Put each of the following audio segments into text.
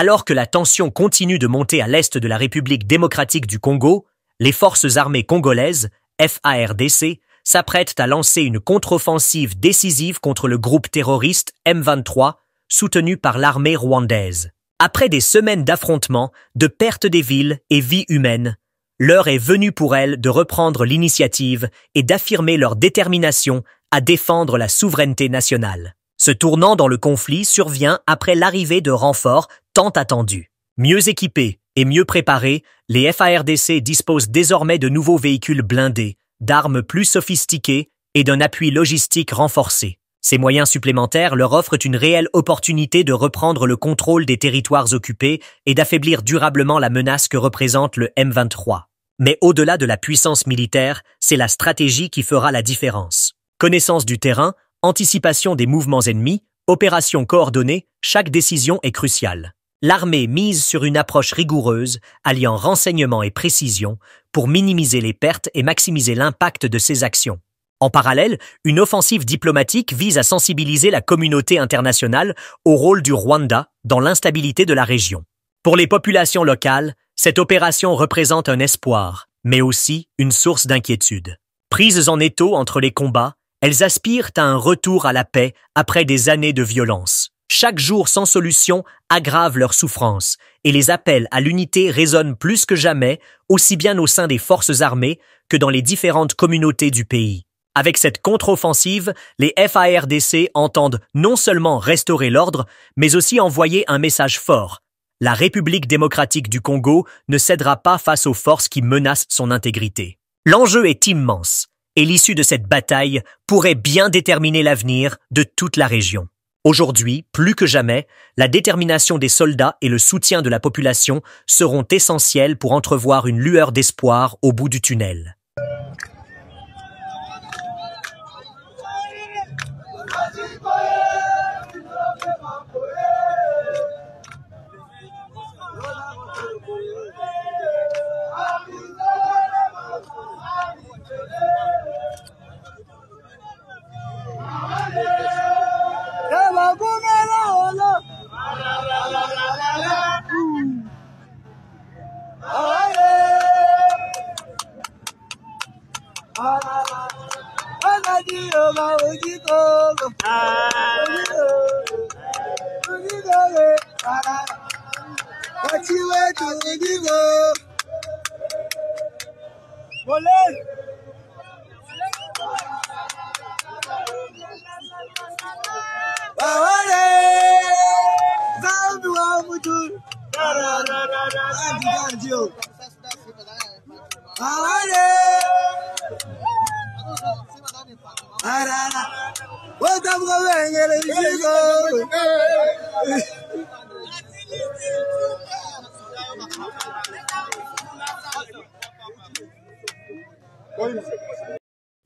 Alors que la tension continue de monter à l'est de la République démocratique du Congo, les forces armées congolaises, FARDC, s'apprêtent à lancer une contre-offensive décisive contre le groupe terroriste M23, soutenu par l'armée rwandaise. Après des semaines d'affrontements, de perte des villes et vies humaines, l'heure est venue pour elles de reprendre l'initiative et d'affirmer leur détermination à défendre la souveraineté nationale. Ce tournant dans le conflit survient après l'arrivée de renforts tant attendus. Mieux équipés et mieux préparés, les FARDC disposent désormais de nouveaux véhicules blindés, d'armes plus sophistiquées et d'un appui logistique renforcé. Ces moyens supplémentaires leur offrent une réelle opportunité de reprendre le contrôle des territoires occupés et d'affaiblir durablement la menace que représente le M23. Mais au-delà de la puissance militaire, c'est la stratégie qui fera la différence. Connaissance du terrain, anticipation des mouvements ennemis, opérations coordonnées, chaque décision est cruciale. L'armée mise sur une approche rigoureuse, alliant renseignement et précision, pour minimiser les pertes et maximiser l'impact de ses actions. En parallèle, une offensive diplomatique vise à sensibiliser la communauté internationale au rôle du Rwanda dans l'instabilité de la région. Pour les populations locales, cette opération représente un espoir, mais aussi une source d'inquiétude. Prises en étau entre les combats, elles aspirent à un retour à la paix après des années de violence. Chaque jour sans solution aggrave leur souffrance et les appels à l'unité résonnent plus que jamais, aussi bien au sein des forces armées que dans les différentes communautés du pays. Avec cette contre-offensive, les FARDC entendent non seulement restaurer l'ordre, mais aussi envoyer un message fort. La République démocratique du Congo ne cédera pas face aux forces qui menacent son intégrité. L'enjeu est immense, et l'issue de cette bataille pourrait bien déterminer l'avenir de toute la région. Aujourd'hui, plus que jamais, la détermination des soldats et le soutien de la population seront essentiels pour entrevoir une lueur d'espoir au bout du tunnel.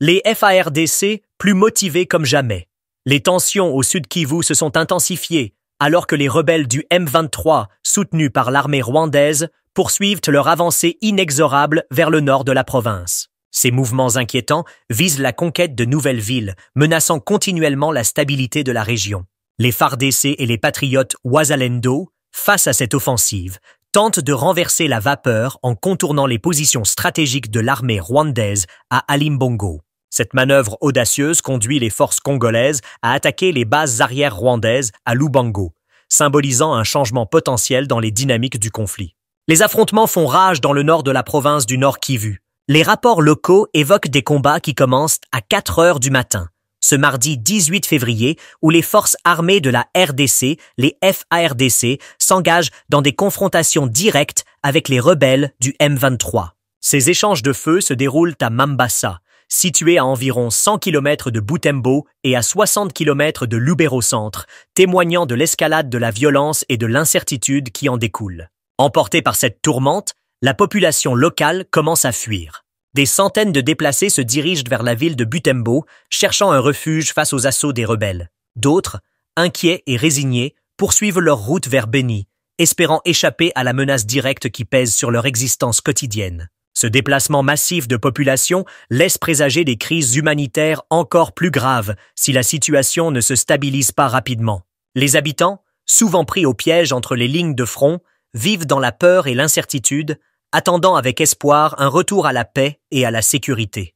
Les FARDC plus motivés comme jamais. Les tensions au sud Kivu se sont intensifiées alors que les rebelles du M23, soutenus par l'armée rwandaise, poursuivent leur avancée inexorable vers le nord de la province. Ces mouvements inquiétants visent la conquête de nouvelles villes, menaçant continuellement la stabilité de la région. Les FARDC et les patriotes Wazalendo, face à cette offensive, tentent de renverser la vapeur en contournant les positions stratégiques de l'armée rwandaise à Alimbongo. Cette manœuvre audacieuse conduit les forces congolaises à attaquer les bases arrières rwandaises à Lubango, symbolisant un changement potentiel dans les dynamiques du conflit. Les affrontements font rage dans le nord de la province du Nord Kivu. Les rapports locaux évoquent des combats qui commencent à 4 heures du matin, ce mardi 18 février, où les forces armées de la RDC, les FARDC, s'engagent dans des confrontations directes avec les rebelles du M23. Ces échanges de feu se déroulent à Mambasa, situé à environ 100 km de Butembo et à 60 km de Lubero-Centre, témoignant de l'escalade de la violence et de l'incertitude qui en découle. Emportée par cette tourmente, la population locale commence à fuir. Des centaines de déplacés se dirigent vers la ville de Butembo, cherchant un refuge face aux assauts des rebelles. D'autres, inquiets et résignés, poursuivent leur route vers Beni, espérant échapper à la menace directe qui pèse sur leur existence quotidienne. Ce déplacement massif de population laisse présager des crises humanitaires encore plus graves si la situation ne se stabilise pas rapidement. Les habitants, souvent pris au piège entre les lignes de front, vivent dans la peur et l'incertitude, attendant avec espoir un retour à la paix et à la sécurité.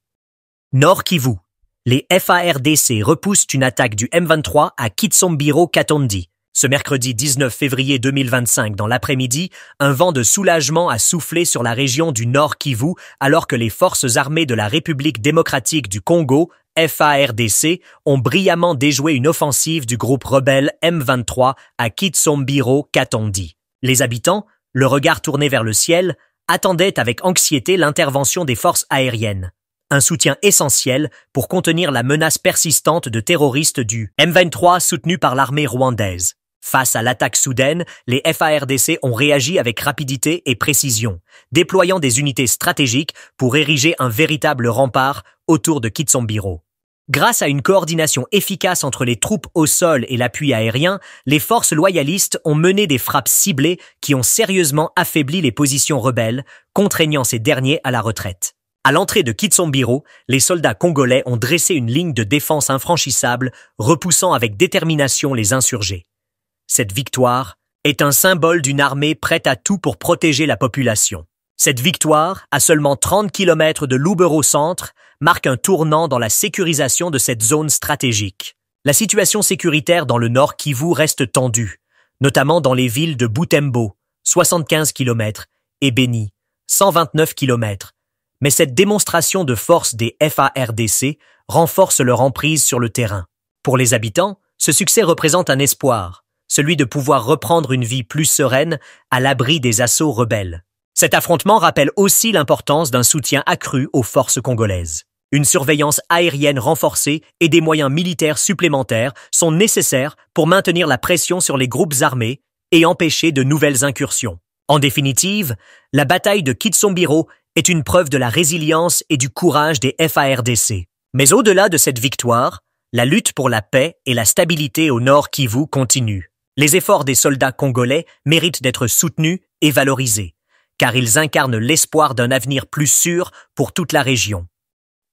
Nord Kivu. Les FARDC repoussent une attaque du M23 à Kitsombiro-Katondi. Ce mercredi 19 février 2025, dans l'après-midi, un vent de soulagement a soufflé sur la région du Nord Kivu alors que les forces armées de la République démocratique du Congo, FARDC, ont brillamment déjoué une offensive du groupe rebelle M23 à Kitsombiro-Katondi. Les habitants, le regard tourné vers le ciel, attendaient avec anxiété l'intervention des forces aériennes. Un soutien essentiel pour contenir la menace persistante de terroristes du M23 soutenu par l'armée rwandaise. Face à l'attaque soudaine, les FARDC ont réagi avec rapidité et précision, déployant des unités stratégiques pour ériger un véritable rempart autour de Kitsombiro. Grâce à une coordination efficace entre les troupes au sol et l'appui aérien, les forces loyalistes ont mené des frappes ciblées qui ont sérieusement affaibli les positions rebelles, contraignant ces derniers à la retraite. À l'entrée de Kitsombiro, les soldats congolais ont dressé une ligne de défense infranchissable, repoussant avec détermination les insurgés. Cette victoire est un symbole d'une armée prête à tout pour protéger la population. Cette victoire, à seulement 30 km de Lubero-Centre, marque un tournant dans la sécurisation de cette zone stratégique. La situation sécuritaire dans le Nord Kivu reste tendue, notamment dans les villes de Butembo, 75 km, et Beni, 129 km. Mais cette démonstration de force des FARDC renforce leur emprise sur le terrain. Pour les habitants, ce succès représente un espoir, celui de pouvoir reprendre une vie plus sereine à l'abri des assauts rebelles. Cet affrontement rappelle aussi l'importance d'un soutien accru aux forces congolaises. Une surveillance aérienne renforcée et des moyens militaires supplémentaires sont nécessaires pour maintenir la pression sur les groupes armés et empêcher de nouvelles incursions. En définitive, la bataille de Kitsombiro est une preuve de la résilience et du courage des FARDC. Mais au-delà de cette victoire, la lutte pour la paix et la stabilité au Nord Kivu continue. Les efforts des soldats congolais méritent d'être soutenus et valorisés, car ils incarnent l'espoir d'un avenir plus sûr pour toute la région.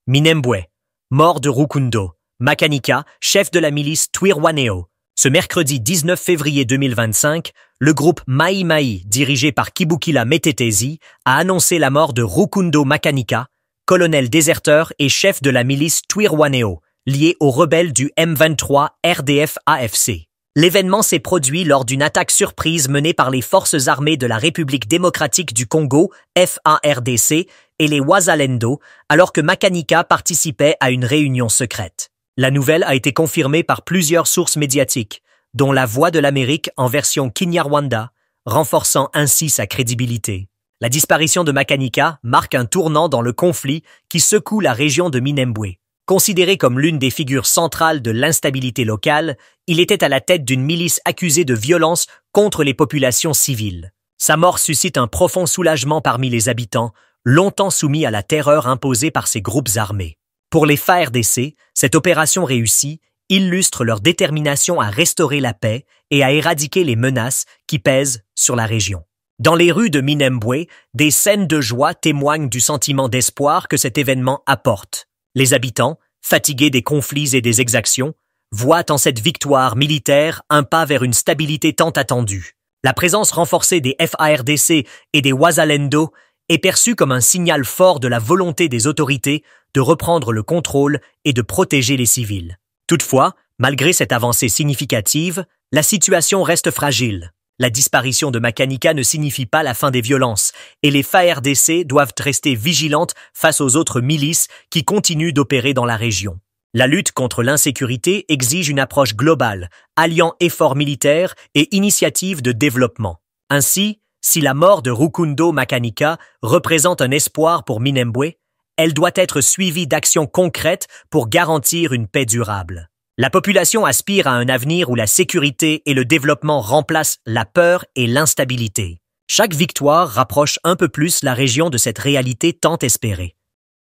Minembwe, mort de Rukundo, Makanika, chef de la milice Twirwaneho. Ce mercredi 19 février 2025, le groupe Mai Mai, dirigé par Kibukila Metetezi, a annoncé la mort de Rukundo Makanika, colonel déserteur et chef de la milice Twirwaneho, lié aux rebelles du M23 RDF-AFC. L'événement s'est produit lors d'une attaque surprise menée par les forces armées de la République démocratique du Congo, FARDC, et les Wazalendo, alors que Makanika participait à une réunion secrète. La nouvelle a été confirmée par plusieurs sources médiatiques, dont La Voix de l'Amérique en version Kinyarwanda, renforçant ainsi sa crédibilité. La disparition de Makanika marque un tournant dans le conflit qui secoue la région de Minembwe. Considéré comme l'une des figures centrales de l'instabilité locale, il était à la tête d'une milice accusée de violence contre les populations civiles. Sa mort suscite un profond soulagement parmi les habitants, longtemps soumis à la terreur imposée par ces groupes armés. Pour les FARDC, cette opération réussie illustre leur détermination à restaurer la paix et à éradiquer les menaces qui pèsent sur la région. Dans les rues de Minembwe, des scènes de joie témoignent du sentiment d'espoir que cet événement apporte. Les habitants, fatigués des conflits et des exactions, voient en cette victoire militaire un pas vers une stabilité tant attendue. La présence renforcée des FARDC et des Wazalendo est perçue comme un signal fort de la volonté des autorités de reprendre le contrôle et de protéger les civils. Toutefois, malgré cette avancée significative, la situation reste fragile. La disparition de Makanika ne signifie pas la fin des violences, et les FARDC doivent rester vigilantes face aux autres milices qui continuent d'opérer dans la région. La lutte contre l'insécurité exige une approche globale, alliant efforts militaires et initiatives de développement. Ainsi, si la mort de Rukundo Makanika représente un espoir pour Minembwe, elle doit être suivie d'actions concrètes pour garantir une paix durable. La population aspire à un avenir où la sécurité et le développement remplacent la peur et l'instabilité. Chaque victoire rapproche un peu plus la région de cette réalité tant espérée.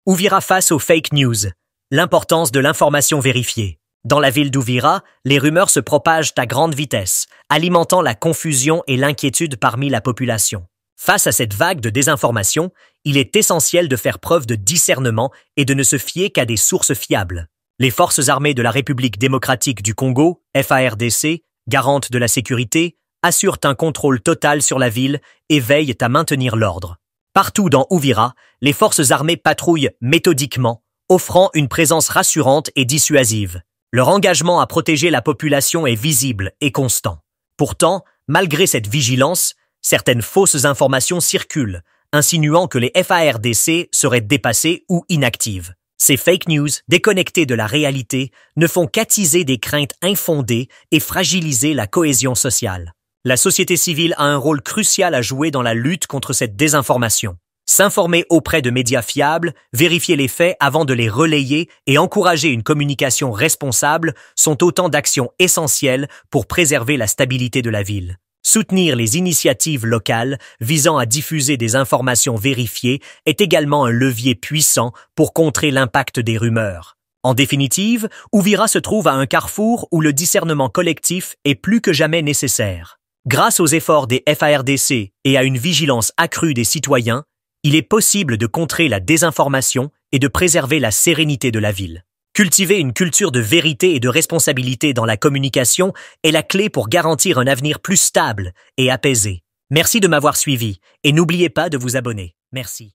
Uvira face aux fake news. L'importance de l'information vérifiée. Dans la ville d'Uvira, les rumeurs se propagent à grande vitesse, alimentant la confusion et l'inquiétude parmi la population. Face à cette vague de désinformation, il est essentiel de faire preuve de discernement et de ne se fier qu'à des sources fiables. Les forces armées de la République démocratique du Congo, FARDC, garantes de la sécurité, assurent un contrôle total sur la ville et veillent à maintenir l'ordre. Partout dans Uvira, les forces armées patrouillent méthodiquement, offrant une présence rassurante et dissuasive. Leur engagement à protéger la population est visible et constant. Pourtant, malgré cette vigilance, certaines fausses informations circulent, insinuant que les FARDC seraient dépassées ou inactives. Ces fake news, déconnectées de la réalité, ne font qu'attiser des craintes infondées et fragiliser la cohésion sociale. La société civile a un rôle crucial à jouer dans la lutte contre cette désinformation. S'informer auprès de médias fiables, vérifier les faits avant de les relayer et encourager une communication responsable sont autant d'actions essentielles pour préserver la stabilité de la ville. Soutenir les initiatives locales visant à diffuser des informations vérifiées est également un levier puissant pour contrer l'impact des rumeurs. En définitive, Uvira se trouve à un carrefour où le discernement collectif est plus que jamais nécessaire. Grâce aux efforts des FARDC et à une vigilance accrue des citoyens, il est possible de contrer la désinformation et de préserver la sérénité de la ville. Cultiver une culture de vérité et de responsabilité dans la communication est la clé pour garantir un avenir plus stable et apaisé. Merci de m'avoir suivi et n'oubliez pas de vous abonner. Merci.